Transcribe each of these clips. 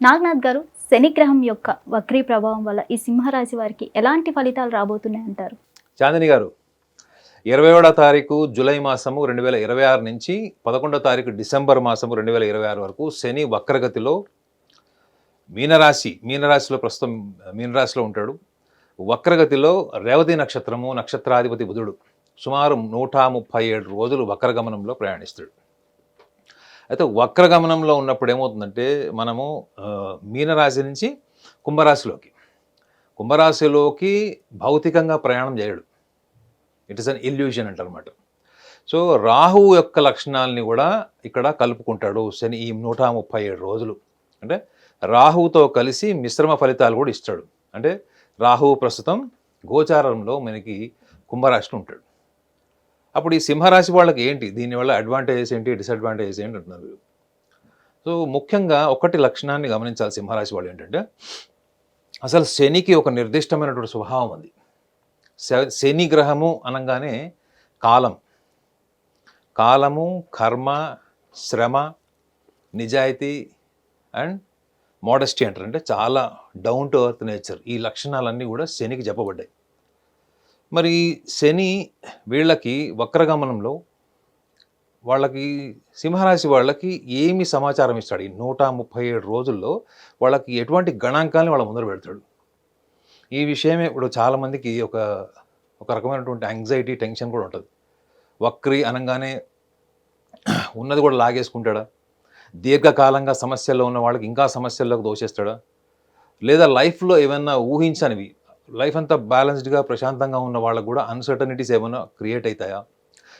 నాగనాథ్ గారు, శనిగ్రహం యొక్క వక్రీ ప్రభావం వల్ల ఈ సింహరాశి వారికి ఎలాంటి ఫలితాలు రాబోతున్నాయి అంటారు? చాందిని గారు, 27వ తారీఖు జూలై మాసము 2026 నుంచి 11వ తారీఖు డిసెంబర్ మాసము 2026 వరకు శని వక్రగతిలో మీనరాశిలో ప్రస్తుతం మీనరాశిలో ఉంటాడు. వక్రగతిలో రేవతి నక్షత్రము, నక్షత్రాధిపతి బుధుడు సుమారు 137 రోజులు వక్రగమనంలో ప్రయాణిస్తాడు. అయితే వక్రగమనంలో ఉన్నప్పుడు ఏమవుతుందంటే మనము మీనరాశి నుంచి కుంభరాశిలోకి భౌతికంగా ప్రయాణం చేయడు. ఇట్ ఈస్ అన్ ఇల్యూషన్ అంటారనమాట. సో రాహువు యొక్క లక్షణాలని కూడా ఇక్కడ కలుపుకుంటాడు శని ఈ 137 రోజులు. అంటే రాహువుతో కలిసి మిశ్రమ ఫలితాలు కూడా ఇస్తాడు. అంటే రాహువు ప్రస్తుతం గోచారంలో మనకి కుంభరాశిలో ఉంటాడు. అప్పుడు ఈ సింహరాశి వాళ్ళకి ఏంటి, దీనివల్ల అడ్వాంటేజెస్ ఏంటి, డిసడ్వాంటేజెస్ ఏంటి అంటున్నారు. సో ముఖ్యంగా ఒకటి లక్షణాన్ని గమనించాలి సింహరాశి వాళ్ళు ఏంటంటే, అసలు శనికి ఒక నిర్దిష్టమైనటువంటి స్వభావం ఉంది. శని గ్రహము అనగానే కాలము, కర్మ, శ్రమ, నిజాయితీ అండ్ మోడెస్టీ అంటారు. అంటే చాలా డౌన్ టు ఎర్త్ నేచర్, ఈ లక్షణాలన్నీ కూడా శనికి చెప్పబడ్డాయి. మరి శని వీళ్ళకి వక్రగమనంలో వాళ్ళకి సింహరాశి వాళ్ళకి ఏమి సమాచారం ఇస్తాడు? ఈ 137 రోజుల్లో వాళ్ళకి ఎటువంటి గణాంకాలని వాళ్ళ ముందర పెడతాడు? ఈ విషయమే ఇప్పుడు చాలామందికి ఒక రకమైనటువంటి యాంగ్జైటీ, టెన్షన్ కూడా ఉంటుంది. వక్రి అనగానే ఉన్నది కూడా లాగేసుకుంటాడా? దీర్ఘకాలంగా సమస్యల్లో ఉన్న వాళ్ళకి ఇంకా సమస్యల్లోకి దోషేస్తాడా? లేదా లైఫ్లో ఏమైనా ఊహించనివి, లైఫ్ అంతా బ్యాలెన్స్డ్గా ప్రశాంతంగా ఉన్న వాళ్ళకు కూడా అన్సర్టనిటీస్ ఏమైనా క్రియేట్ అవుతాయా?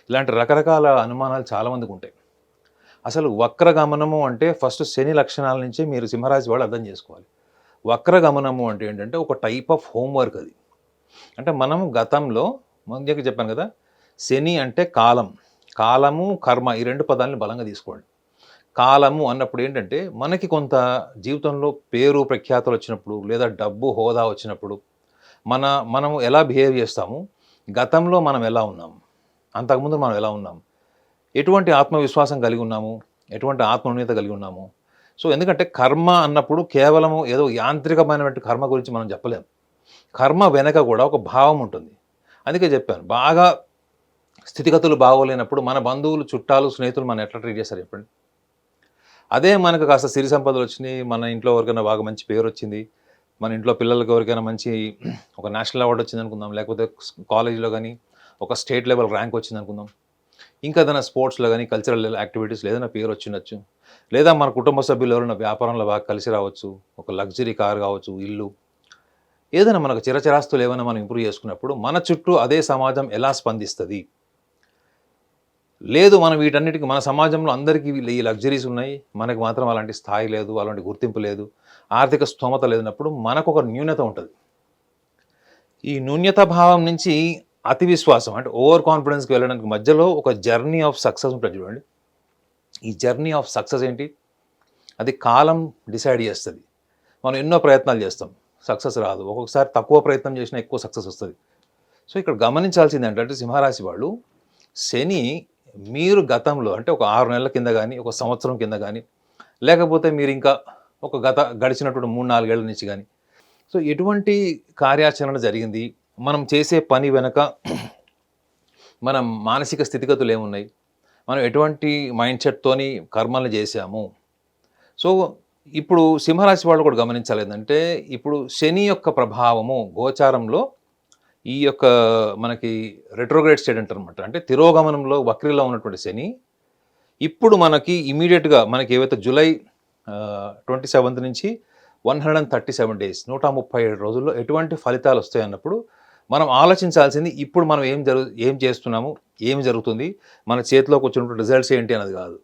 ఇలాంటి రకరకాల అనుమానాలు చాలామందికి ఉంటాయి. అసలు వక్రగమనము అంటే ఫస్ట్ శని లక్షణాల నుంచి మీరు సింహరాశి వాళ్ళు అర్థం చేసుకోవాలి. వక్రగమనము అంటే ఏంటంటే ఒక టైప్ ఆఫ్ హోంవర్క్ అది. అంటే మనము గతంలో ముందుగా చెప్పాను కదా, శని అంటే కాలము, కర్మ, ఈ రెండు పదాలని బలంగా తీసుకోండి. కాలము అన్నప్పుడు ఏంటంటే మనకి కొంత జీవితంలో పేరు ప్రఖ్యాతులు వచ్చినప్పుడు, లేదా డబ్బు హోదా వచ్చినప్పుడు మనము ఎలా బిహేవ్ చేస్తాము, గతంలో మనం ఎలా ఉన్నాము, అంతకుముందు మనం ఎలా ఉన్నాము, ఎటువంటి ఆత్మవిశ్వాసం కలిగి ఉన్నాము, ఎటువంటి ఆత్మన్యూనత కలిగి ఉన్నాము. సో ఎందుకంటే కర్మ అన్నప్పుడు కేవలము ఏదో యాంత్రికమైనటువంటి కర్మ గురించి మనం చెప్పలేము. కర్మ వెనక కూడా ఒక భావం ఉంటుంది. అందుకే చెప్పాను, బాగా స్థితిగతులు బాగోలేనప్పుడు మన బంధువులు, చుట్టాలు, స్నేహితులు మనం ఎట్లా ట్రీట్ చేస్తారు చెప్పండి. అదే మనకు కాస్త సిరి సంపదలు వచ్చినాయి, మన ఇంట్లో ఎవరికైనా బాగా మంచి పేరు వచ్చింది, మన ఇంట్లో పిల్లలకి ఎవరికైనా మంచి ఒక నేషనల్ అవార్డు వచ్చింది అనుకుందాం, లేకపోతే కాలేజీలో కానీ ఒక స్టేట్ లెవెల్ ర్యాంక్ వచ్చింది అనుకుందాం, ఇంకా ఏదైనా స్పోర్ట్స్లో కానీ కల్చరల్ యాక్టివిటీస్లో ఏదైనా పేరు వచ్చిండొచ్చు, లేదా మన కుటుంబ సభ్యులు ఎవరైనా వ్యాపారంలో బాగా కలిసి రావచ్చు, ఒక లగ్జరీ కార్ కావచ్చు, ఇల్లు, ఏదైనా మనకు చిరచరాస్తులు ఏమైనా మనం ఇంప్రూవ్ చేసుకున్నప్పుడు మన చుట్టూ అదే సమాజం ఎలా స్పందిస్తుంది? లేదు, మనం వీటన్నిటికీ మన సమాజంలో అందరికీ ఈ లగ్జరీస్ ఉన్నాయి, మనకు మాత్రం అలాంటి స్థాయి లేదు, అలాంటి గుర్తింపు లేదు, ఆర్థిక స్తోమత లేనప్పుడు మనకు ఒక న్యూనత ఉంటుంది. ఈ న్యూన్యత భావం నుంచి అతి విశ్వాసం అంటే ఓవర్ కాన్ఫిడెన్స్కి వెళ్ళడానికి మధ్యలో ఒక జర్నీ ఆఫ్ సక్సెస్ ఉంటుంది చూడండి. ఈ జర్నీ ఆఫ్ సక్సెస్ ఏంటి? అది కాలం డిసైడ్ చేస్తుంది. మనం ఎన్నో ప్రయత్నాలు చేస్తాం, సక్సెస్ రాదు. ఒక్కొక్కసారి తక్కువ ప్రయత్నం చేసినా ఎక్కువ సక్సెస్ వస్తుంది. సో ఇక్కడ గమనించాల్సింది ఏంటంటే సింహరాశి వాళ్ళు, శని మీరు గతంలో అంటే ఒక 6 నెలల కింద కానీ, ఒక సంవత్సరం కింద కానీ, లేకపోతే మీరు ఇంకా ఒక గడిచినటువంటి 3-4 ఏళ్ల నుంచి కానీ, సో ఎటువంటి కార్యాచరణ జరిగింది, మనం చేసే పని వెనక మన మానసిక స్థితిగతులు ఏమున్నాయి, మనం ఎటువంటి మైండ్ సెట్తోని కర్మలు చేశాము. సో ఇప్పుడు సింహరాశి వాళ్ళు కూడా గమనించాలి ఏంటంటే, ఇప్పుడు శని యొక్క ప్రభావము గోచారంలో ఈ యొక్క మనకి రెట్రోగ్రేడ్ స్టేట్ అంటారనమాట. అంటే తిరోగమనంలో వక్రిలో ఉన్నటువంటి శని ఇప్పుడు మనకి ఇమీడియట్గా మనకి ఏవైతే జూలై 27th నుంచి 137 డేస్ 137 రోజుల్లో ఎటువంటి ఫలితాలు వస్తాయి అన్నప్పుడు మనం ఆలోచించాల్సింది ఇప్పుడు మనం ఏం చేస్తున్నాము, ఏమి జరుగుతుంది, మన చేతిలోకి వచ్చినటువంటి రిజల్ట్స్ ఏంటి అన్నది కాదు.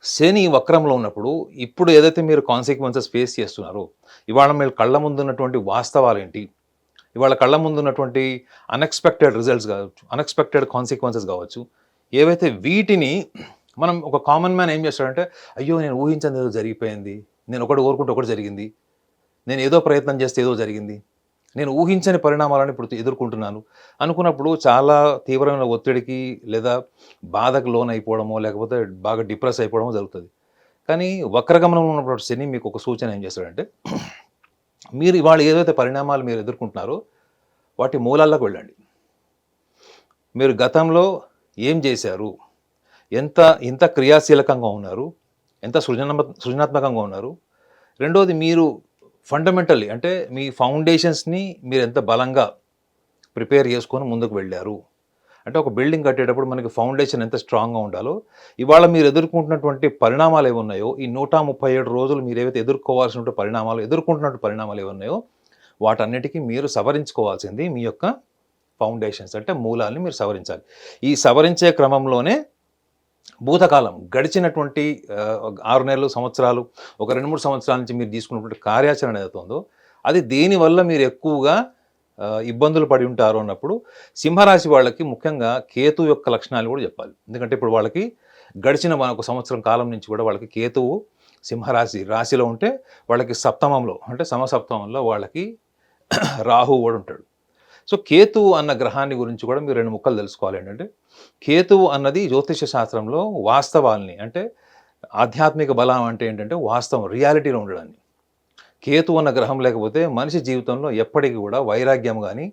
శని వక్రంలో ఉన్నప్పుడు ఇప్పుడు ఏదైతే మీరు కాన్సిక్వెన్సెస్ ఫేస్ చేస్తున్నారో, ఇవాళ మీరు కళ్ళ ముందు ఉన్నటువంటి వాస్తవాలు ఏంటి, ఇవాళ కళ్ళ ముందు ఉన్నటువంటి అన్ఎక్స్పెక్టెడ్ రిజల్ట్స్ కావచ్చు, అన్ఎక్స్పెక్టెడ్ కాన్సిక్వెన్సెస్ కావచ్చు, ఏవైతే వీటిని మనం ఒక కామన్ మ్యాన్ ఏం చేస్తాడంటే, అయ్యో నేను ఊహించింది ఏదో జరిగిపోయింది, నేను ఒకటి కోరుకుంటే ఒకటి జరిగింది, నేను ఏదో ప్రయత్నం చేస్తే ఏదో జరిగింది, నేను ఊహించని పరిణామాలను ఇప్పుడు ఎదుర్కొంటున్నాను అనుకున్నప్పుడు చాలా తీవ్రమైన ఒత్తిడికి లేదా బాధకు లోన్ అయిపోవడమో, లేకపోతే బాగా డిప్రెస్ అయిపోవడమో జరుగుతుంది. కానీ వక్రగమనంలో ఉన్నప్పుడు శని మీకు ఒక సూచన ఏం చేస్తాడంటే, మీరు ఇవాళ ఏదైతే పరిణామాలు మీరు ఎదుర్కొంటున్నారో వాటి మూలాల్లోకి వెళ్ళండి. మీరు గతంలో ఏం చేశారు, ఎంత క్రియాశీలకంగా ఉన్నారు, ఎంత సృజనాత్మకంగా ఉన్నారు. రెండోది, మీరు ఫండమెంటల్లీ అంటే మీ ఫౌండేషన్స్ని మీరు ఎంత బలంగా ప్రిపేర్ చేసుకొని ముందుకు వెళ్ళారు. అంటే ఒక బిల్డింగ్ కట్టేటప్పుడు మనకి ఫౌండేషన్ ఎంత స్ట్రాంగ్గా ఉండాలో, ఇవాళ మీరు ఎదుర్కొంటున్నటువంటి పరిణామాలు ఏవి ఉన్నాయో, ఈ 137 రోజులు మీరు ఏవైతే ఎదుర్కోవాల్సిన ఎదుర్కొంటున్నటువంటి పరిణామాలు ఏవి ఉన్నాయో వాటన్నిటికీ మీరు సవరించుకోవాల్సింది మీ యొక్క ఫౌండేషన్స్, అంటే మూలాల్ని మీరు సవరించాలి. ఈ సవరించే క్రమంలోనే భూతకాలం గడిచినటువంటి 6 నెలలు, సంవత్సరాలు, ఒక 2-3 సంవత్సరాల నుంచి మీరు తీసుకున్నటువంటి కార్యాచరణ ఏదైతే ఉందో అది దేనివల్ల మీరు ఎక్కువగా ఇబ్బందులు పడి ఉంటారు అన్నప్పుడు సింహరాశి వాళ్ళకి ముఖ్యంగా కేతు యొక్క లక్షణాలు కూడా చెప్పాలి. ఎందుకంటే ఇప్పుడు వాళ్ళకి గడిచిన ఒక సంవత్సరం కాలం నుంచి కూడా వాళ్ళకి కేతువు రాశిలో ఉంటే వాళ్ళకి సప్తమంలో అంటే సమసప్తమంలో వాళ్ళకి రాహువు కూడా ఉంటాడు. సో కేతువు అన్న గ్రహాన్ని గురించి కూడా మీరు 2 ముక్కలు తెలుసుకోవాలి. ఏంటంటే కేతువు అన్నది జ్యోతిష శాస్త్రంలో వాస్తవాల్ని, అంటే ఆధ్యాత్మిక బలం అంటే ఏంటంటే వాస్తవం, రియాలిటీలో ఉండడాన్ని. కేతు అన్న గ్రహం లేకపోతే మనిషి జీవితంలో ఎప్పటికీ కూడా వైరాగ్యం కానీ,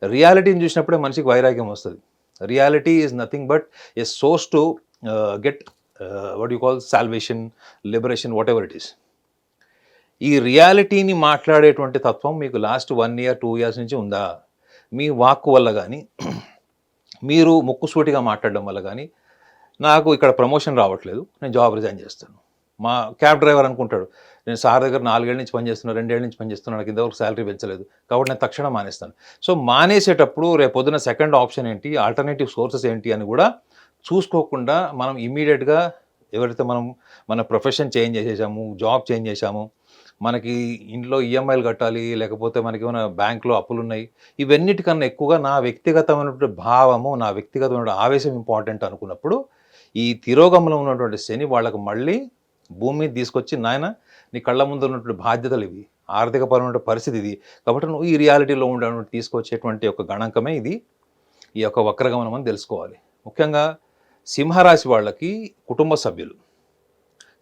రియాలిటీని చూసినప్పుడే మనిషికి వైరాగ్యం వస్తుంది. Reality is nothing but a source to get what you call salvation, liberation, what ever it is. ఈ రియాలిటీని మాట్లాడేటువంటి తత్వం మీకు లాస్ట్ 1 year 2 years నుంచి ఉందా? మీ వాక్కు వల్ల కానీ, మీరు ముక్కుసూటిగా మాట్లాడడం వల్ల కానీ, నాకు ఇక్కడ ప్రమోషన్ రావట్లేదు, నేను జాబ్ రిజైన్ చేస్తాను. మా క్యాబ్ డ్రైవర్ అనుకుంటాడు, నేను సార్ దగ్గర 4 ఏళ్ళ నుంచి పనిచేస్తున్నాను, 2 ఏళ్ళ నుంచి పనిచేస్తున్నాను, నాకు ఇంతవరకు శాలరీ పెంచలేదు కాబట్టి నేను తక్షణం మానేస్తాను. సో మానేసేటప్పుడు రేపొద్దున సెకండ్ ఆప్షన్ ఏంటి, ఆల్టర్నేటివ్ సోర్సెస్ ఏంటి అని కూడా చూసుకోకుండా మనం ఇమీడియట్గా ఎవరైతే మన ప్రొఫెషన్ చేంజ్ చేసేసాము, జాబ్ చేంజ్ చేసాము, మనకి ఇంట్లో ఈఎంఐలు కట్టాలి, లేకపోతే మనకి ఏమైనా బ్యాంకులో అప్పులు ఉన్నాయి, ఇవన్నిటికన్నా ఎక్కువగా నా వ్యక్తిగతమైనటువంటి భావము, నా వ్యక్తిగతమైన ఆవేశం ఇంపార్టెంట్ అనుకున్నప్పుడు ఈ తిరోగమనంలో ఉన్నటువంటి శని వాళ్ళకు మళ్ళీ భూమి మీద తీసుకొచ్చి, నాయన నీ కళ్ళ ముందు ఉన్నటువంటి బాధ్యతలు ఇవి, ఆర్థికపరమైన పరిస్థితి ఇది, కాబట్టి నువ్వు ఈ రియాలిటీలో ఉండేటువంటి తీసుకొచ్చేటువంటి ఒక గణాంకమే ఇది, ఈ యొక్క వక్రగమనం అని తెలుసుకోవాలి. ముఖ్యంగా సింహరాశి వాళ్ళకి కుటుంబ సభ్యులు,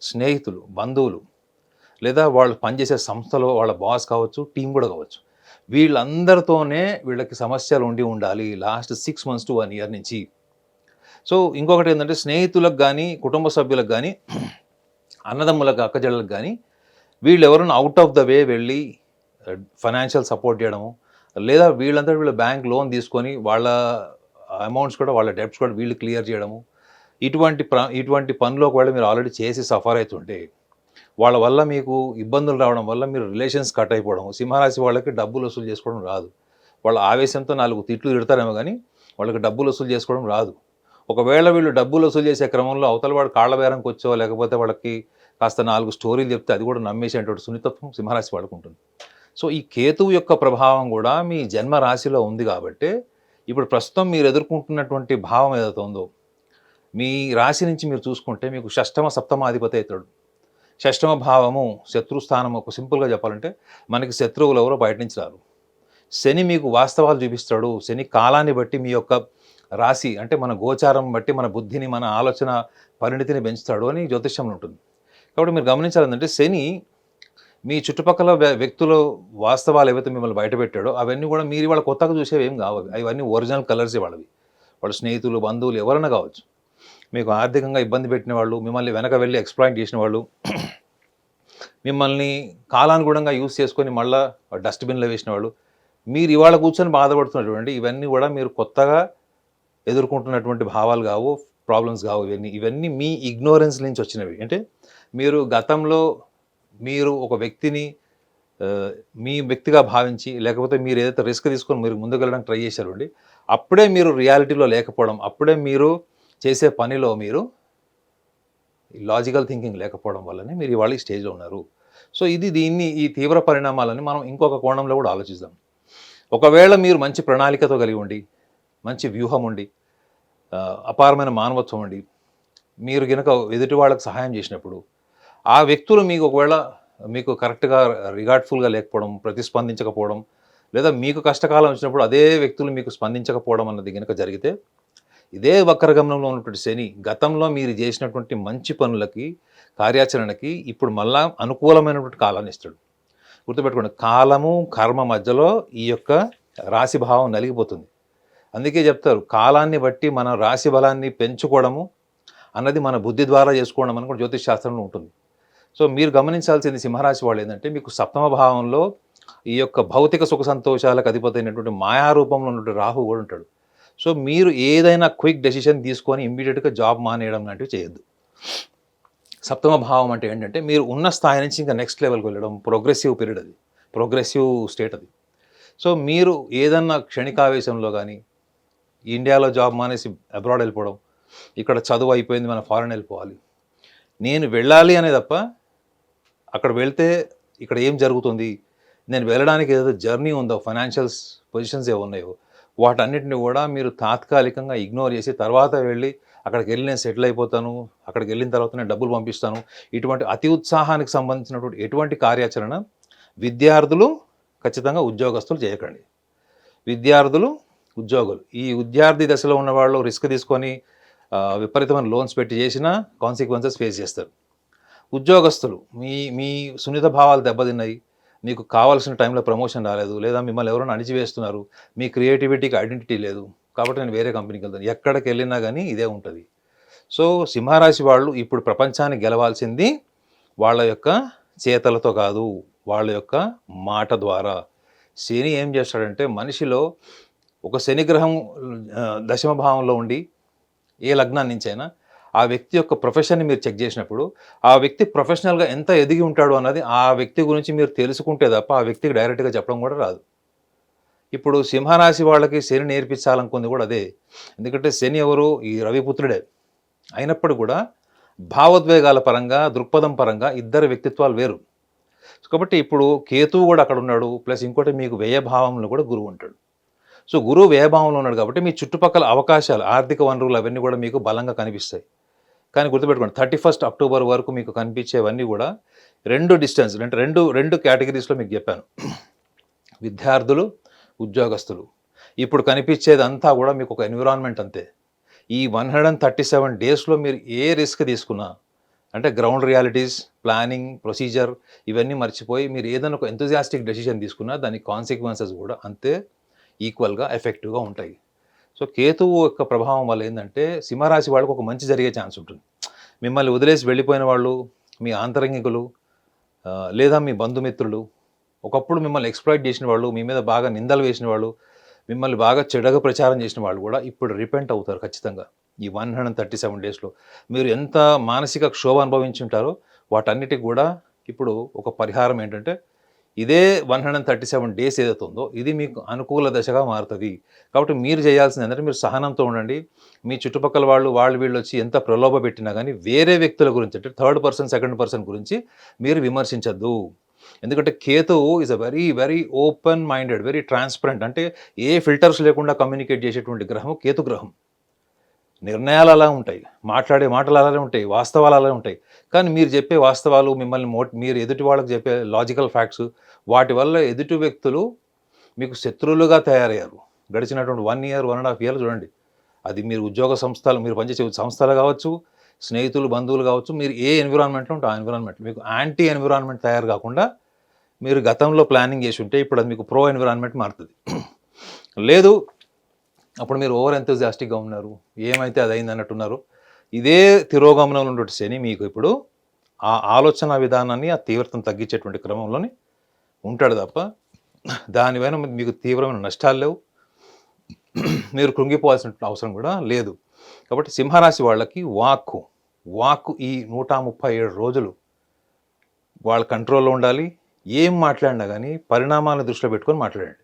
స్నేహితులు, బంధువులు, లేదా వాళ్ళు పనిచేసే సంస్థలో వాళ్ళ బాస్ కావచ్చు, టీం కూడా కావచ్చు, వీళ్ళందరితోనే వీళ్ళకి సమస్యలు ఉండాలి లాస్ట్ 6 months to 1 year నుంచి. సో ఇంకొకటి ఏంటంటే స్నేహితులకు కానీ, కుటుంబ సభ్యులకు కానీ, అన్నదమ్ములకు, అక్కజళ్ళకు కానీ వీళ్ళు ఎవరైనా అవుట్ ఆఫ్ ద వే వెళ్ళి ఫైనాన్షియల్ సపోర్ట్ చేయడము, లేదా వీళ్ళంతా వీళ్ళ బ్యాంక్ లోన్ తీసుకొని వాళ్ళ అమౌంట్స్ కూడా, వాళ్ళ డెబ్ట్స్ కూడా వీళ్ళు క్లియర్ చేయడము, ఇటువంటి పనులు ఒకవేళ మీరు ఆల్రెడీ చేసి సఫర్ అవుతుంటే వాళ్ళ వల్ల మీకు ఇబ్బందులు రావడం వల్ల మీరు రిలేషన్స్ కట్ అయిపోవడం. సింహరాశి వాళ్ళకి డబ్బులు వసూలు చేసుకోవడం రాదు. వాళ్ళ ఆవేశంతో 4 తిట్లు తిడతారేమో కానీ వాళ్ళకి డబ్బులు వసూలు చేసుకోవడం రాదు. ఒకవేళ వీళ్ళు డబ్బులు వసూలు చేసే క్రమంలో అవతల వాడు కాళ్ళ బేరంకి వచ్చో, లేకపోతే వాళ్ళకి కాస్త 4 స్టోరీలు చెప్తే అది కూడా నమ్మేసేటువంటి సున్నితత్వం సింహరాశి వాళ్ళకు ఉంటుంది. సో ఈ కేతువు యొక్క ప్రభావం కూడా మీ జన్మ రాశిలో ఉంది కాబట్టి ఇప్పుడు ప్రస్తుతం మీరు ఎదుర్కొంటున్నటువంటి భావం ఏదైతే ఉందో, మీ రాశి నుంచి మీరు చూసుకుంటే మీకు షష్టమ సప్తమాధిపతి అవుతాడు. షష్టమ భావము శత్రుస్థానం. ఒక సింపుల్గా చెప్పాలంటే మనకి శత్రువులు ఎవరో బయట నుంచి రారు. శని మీకు వాస్తవాలు చూపిస్తాడు. శని కాలాన్ని బట్టి మీ యొక్క రాశి అంటే మన గోచారం బట్టి మన బుద్ధిని, మన ఆలోచన పరిణితిని పెంచుతాడు అని జ్యోతిష్యంలో ఉంటుంది. కాబట్టి మీరు గమనించాలంటే శని మీ చుట్టుపక్కల వ్యక్తుల వాస్తవాలు ఏవైతే మిమ్మల్ని బయట పెట్టాడో అవన్నీ కూడా మీరు వాళ్ళ కొత్తగా చూసేవి ఏం కావు. అవన్నీ ఒరిజినల్ కలర్సే వాళ్ళవి. వాళ్ళ స్నేహితులు, బంధువులు ఎవరైనా కావచ్చు. మీకు ఆర్థికంగా ఇబ్బంది పెట్టిన వాళ్ళు, మిమ్మల్ని వెనక వెళ్ళి ఎక్స్‌ప్లాయిట్ చేసిన వాళ్ళు, మిమ్మల్ని కాలానుగుణంగా యూజ్ చేసుకొని మళ్ళీ డస్ట్బిన్లో వేసిన వాళ్ళు, మీరు ఇవాళ కూర్చొని బాధపడుతున్నారు చూడండి, ఇవన్నీ కూడా మీరు కొత్తగా ఎదుర్కొంటున్నటువంటి భావాలు కావు, ప్రాబ్లమ్స్ కావు. ఇవన్నీ మీ ఇగ్నోరెన్స్ నుంచి వచ్చినవి. అంటే మీరు గతంలో మీరు ఒక వ్యక్తిని మీ వ్యక్తిగా భావించి, లేకపోతే మీరు ఏదైతే రిస్క్ తీసుకొని మీరు ముందుకు వెళ్ళడానికి ట్రై చేశారండి, అప్పుడే మీరు రియాలిటీలో లేకపోవడం, అప్పుడే మీరు చేసే పనిలో మీరు లాజికల్ థింకింగ్ లేకపోవడం వల్లనే మీరు ఇవాళ ఈ స్టేజ్లో ఉన్నారు. సో ఈ తీవ్ర పరిణామాలని మనం ఇంకొక కోణంలో కూడా ఆలోచిద్దాం. ఒకవేళ మీరు మంచి ప్రణాళికతో కలిగి ఉండి, మంచి వ్యూహం ఉండి, అపారమైన మానవత్వం ఉండి, మీరు కనుక ఎదుటి వాళ్ళకి సహాయం చేసినప్పుడు ఆ వ్యక్తులు మీకు కరెక్ట్గా రిగార్డ్ఫుల్గా లేకపోవడం, ప్రతిస్పందించకపోవడం, లేదా మీకు కష్టకాలం వచ్చినప్పుడు అదే వ్యక్తులు మీకు స్పందించకపోవడం అన్నది కనుక జరిగితే ఇదే వక్రగమనంలో ఉన్నటువంటి శని గతంలో మీరు చేసినటువంటి మంచి పనులకి కార్యాచరణకి ఇప్పుడు మళ్ళా అనుకూలమైనటువంటి కాలాన్ని ఇస్తాడు. గుర్తుపెట్టుకోండి, కాలము కర్మ మధ్యలో ఈ యొక్క రాశి భావం నలిగిపోతుంది. అందుకే చెప్తారు, కాలాన్ని బట్టి మన రాశి బలాన్ని పెంచుకోవడము అన్నది మన బుద్ధి ద్వారా చేసుకోవడం అని కూడా జ్యోతిష్ శాస్త్రంలో ఉంటుంది. సో మీరు గమనించాల్సింది సింహరాశి వాళ్ళు ఏంటంటే, మీకు సప్తమ భావంలో ఈ యొక్క భౌతిక సుఖ సంతోషాలకు అధిపతి అయినటువంటి మాయారూపంలో ఉన్నటువంటి రాహు కూడా ఉంటాడు. సో మీరు ఏదైనా క్విక్ డెసిషన్ తీసుకొని ఇమ్మీడియట్గా జాబ్ మానేయడం లాంటివి చేయొద్దు. సప్తమ భావం అంటే ఏంటంటే, మీరు ఉన్న స్థాయి నుంచి ఇంకా నెక్స్ట్ లెవెల్కి వెళ్ళడం, ప్రోగ్రెసివ్ పీరియడ్, అది ప్రోగ్రెసివ్ స్టేట్ అది. సో మీరు ఏదన్నా క్షణికావేశంలో కానీ ఇండియాలో జాబ్ మానేసి అబ్రాడ్ వెళ్ళిపోవడం, ఇక్కడ చదువు అయిపోయింది మనం ఫారెన్ వెళ్ళిపోవాలి, నేను వెళ్ళాలి అనే తప్ప అక్కడ వెళ్తే ఇక్కడ ఏం జరుగుతుంది, నేను వెళ్ళడానికి ఏదో జర్నీ ఉందో, ఫైనాన్షియల్స్ పొజిషన్స్ ఏమి ఉన్నాయో వాటన్నిటిని కూడా మీరు తాత్కాలికంగా ఇగ్నోర్ చేసి తర్వాత వెళ్ళి అక్కడికి వెళ్ళి నేను సెటిల్ అయిపోతాను, అక్కడికి వెళ్ళిన తర్వాత నేను డబ్బులు పంపిస్తాను, ఇటువంటి అతి ఉత్సాహానికి సంబంధించినటువంటి ఎటువంటి కార్యాచరణ విద్యార్థులు, ఖచ్చితంగా ఉద్యోగస్తులు చేయకండి. విద్యార్థులు, ఉద్యోగులు, ఈ విద్యార్థి దశలో ఉన్న వాళ్ళు రిస్క్ తీసుకొని విపరీతమైన లోన్స్ పెట్టి చేసినా కాన్సిక్వెన్సెస్ ఫేస్ చేస్తారు. ఉద్యోగస్తులు, మీ సున్నిత భావాలు దెబ్బతిన్నాయి, మీకు కావాల్సిన టైంలో ప్రమోషన్ రాలేదు, లేదా మిమ్మల్ని ఎవరైనా అణిచివేస్తున్నారు, మీ క్రియేటివిటీకి ఐడెంటిటీ లేదు, కాబట్టి నేను వేరే కంపెనీకి వెళ్తాను, ఎక్కడికి వెళ్ళినా కానీ ఇదే ఉంటుంది. సో సింహరాశి వాళ్ళు ఇప్పుడు ప్రపంచాన్ని గెలవాల్సింది వాళ్ళ యొక్క చేతలతో కాదు, వాళ్ళ యొక్క మాట ద్వారా. శని ఏం చేస్తాడంటే, మనిషిలో ఒక శనిగ్రహం దశమ భావంలో ఉండి ఏ లగ్నాన్ని నుంచైనా ఆ వ్యక్తి యొక్క ప్రొఫెషన్ని మీరు చెక్ చేసినప్పుడు ఆ వ్యక్తి ప్రొఫెషనల్గా ఎంత ఎదిగి ఉంటాడు అన్నది ఆ వ్యక్తి గురించి మీరు తెలుసుకుంటే తప్ప ఆ వ్యక్తికి డైరెక్ట్గా చెప్పడం కూడా రాదు. ఇప్పుడు సింహరాశి వాళ్ళకి శని నేర్పించాలనుకుంది కూడా అదే. ఎందుకంటే శని ఎవరు, ఈ రవిపుత్రుడే అయినప్పుడు కూడా భావోద్వేగాల పరంగా, దృక్పథం పరంగా ఇద్దరు వ్యక్తిత్వాలు వేరు. కాబట్టి ఇప్పుడు కేతువు కూడా అక్కడ ఉన్నాడు, ప్లస్ ఇంకోటి మీకు వ్యయభావంలో కూడా గురువు ఉంటాడు. సో గురువు వ్యయభావంలో ఉన్నాడు కాబట్టి మీ చుట్టుపక్కల అవకాశాలు, ఆర్థిక వనరులు అవన్నీ కూడా మీకు బలంగా కనిపిస్తాయి. కానీ గుర్తుపెట్టుకోండి, 31 అక్టోబర్ వరకు మీకు కనిపించేవన్నీ కూడా డిస్టెన్స్ అంటే రెండు కేటగిరీస్లో మీకు చెప్పాను, విద్యార్థులు, ఉద్యోగస్తులు. ఇప్పుడు కనిపించేది అంతా కూడా మీకు ఒక ఎన్విరాన్మెంట్ అంతే. ఈ 137 డేస్లో మీరు ఏ రిస్క్ తీసుకున్నా, అంటే గ్రౌండ్ రియాలిటీస్, ప్లానింగ్, ప్రొసీజర్ ఇవన్నీ మర్చిపోయి మీరు ఏదైనా ఒక ఎంతూజియాస్టిక్ డెసిషన్ తీసుకున్నా దాని కాన్సిక్వెన్సెస్ కూడా అంతే ఈక్వల్గా ఎఫెక్టివ్గా ఉంటాయి. సో కేతువు యొక్క ప్రభావం వల్ల ఏంటంటే సింహరాశి వాళ్ళకు ఒక మంచి జరిగే ఛాన్స్ ఉంటుంది. మిమ్మల్ని వదిలేసి వెళ్ళిపోయిన వాళ్ళు, మీ ఆంతరంగికులు, లేదా మీ బంధుమిత్రులు, ఒకప్పుడు మిమ్మల్ని ఎక్స్ప్లాయిట్ చేసిన వాళ్ళు, మీ మీద బాగా నిందలు వేసిన వాళ్ళు, మిమ్మల్ని బాగా చెడుగా ప్రచారం చేసిన వాళ్ళు కూడా ఇప్పుడు రిపెంట్ అవుతారు ఖచ్చితంగా. ఈ 137 డేస్లో మీరు ఎంత మానసిక క్షోభ అనుభవించి ఉంటారో వాటన్నిటికి కూడా ఇప్పుడు ఒక పరిహారం ఏంటంటే, ఇదే 137 డేస్ ఏదైతే ఉందో ఇది మీకు అనుకూల దశగా మారుతుంది. కాబట్టి మీరు చేయాల్సింది ఏంటంటే, మీరు సహనంతో ఉండండి. మీ చుట్టుపక్కల వాళ్ళు వీళ్ళు వచ్చి ఎంత ప్రలోభ పెట్టినా కానీ వేరే వ్యక్తుల గురించి, అంటే థర్డ్ పర్సన్, సెకండ్ పర్సన్ గురించి మీరు విమర్శించద్దు. ఎందుకంటే కేతువు is a very very open minded, very transparent, అంటే ఏ ఫిల్టర్స్ లేకుండా కమ్యూనికేట్ చేసేటువంటి గ్రహం కేతు గ్రహం. నిర్ణయాలు అలా ఉంటాయి, మాట్లాడే మాటలు అలానే ఉంటాయి, వాస్తవాలు అలానే ఉంటాయి. కానీ మీరు చెప్పే వాస్తవాలు, మిమ్మల్ని మీరు ఎదుటి వాళ్ళకి చెప్పే లాజికల్ ఫ్యాక్ట్స్, వాటి వల్ల ఎదుటి వ్యక్తులు మీకు శత్రువులుగా తయారయ్యారు. గడిచినటువంటి 1 ఇయర్, 1.5 ఇయర్ చూడండి. అది మీరు ఉద్యోగ సంస్థలు, మీరు పనిచేసే సంస్థలు కావచ్చు, స్నేహితులు, బంధువులు కావచ్చు, మీరు ఏ ఎన్విరాన్మెంట్లో ఉంటే ఆ ఎన్విరాన్మెంట్ మీకు యాంటీ ఎన్విరాన్మెంట్ తయారు కాకుండా మీరు గతంలో ప్లానింగ్ చేసి ఉంటే ఇప్పుడు అది మీకు ప్రో ఎన్విరాన్మెంట్ మారుతుంది. లేదు అప్పుడు మీరు ఓవర్ ఎంతూజియాస్టిక్గా ఉన్నారు, ఏమైతే అది అయింది అన్నట్టున్నారు. ఇదే తిరోగమనంలో ఉన్నటువంటి శని మీకు ఇప్పుడు ఆ ఆలోచన విధానాన్ని, ఆ తీవ్రతను తగ్గించేటువంటి క్రమంలోనే ఉంటాడు తప్ప దానిపైన మీకు తీవ్రమైన నష్టాలు లేవు, మీరు కృంగిపోవాల్సిన అవసరం కూడా లేదు. కాబట్టి సింహరాశి వాళ్ళకి వాక్కు ఈ 137 రోజులు వాళ్ళ కంట్రోల్లో ఉండాలి. ఏం మాట్లాడినా కానీ పరిణామాలను దృష్టిలో పెట్టుకొని మాట్లాడండి.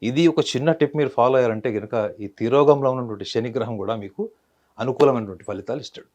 ఇది ఒక చిన్న టిప్ మీరు ఫాలో అయ్యారంటే కనుక ఈ తిరోగంలో ఉన్నటువంటి శనిగ్రహం కూడా మీకు అనుకూలమైనటువంటి ఫలితాలు ఇస్తాడు.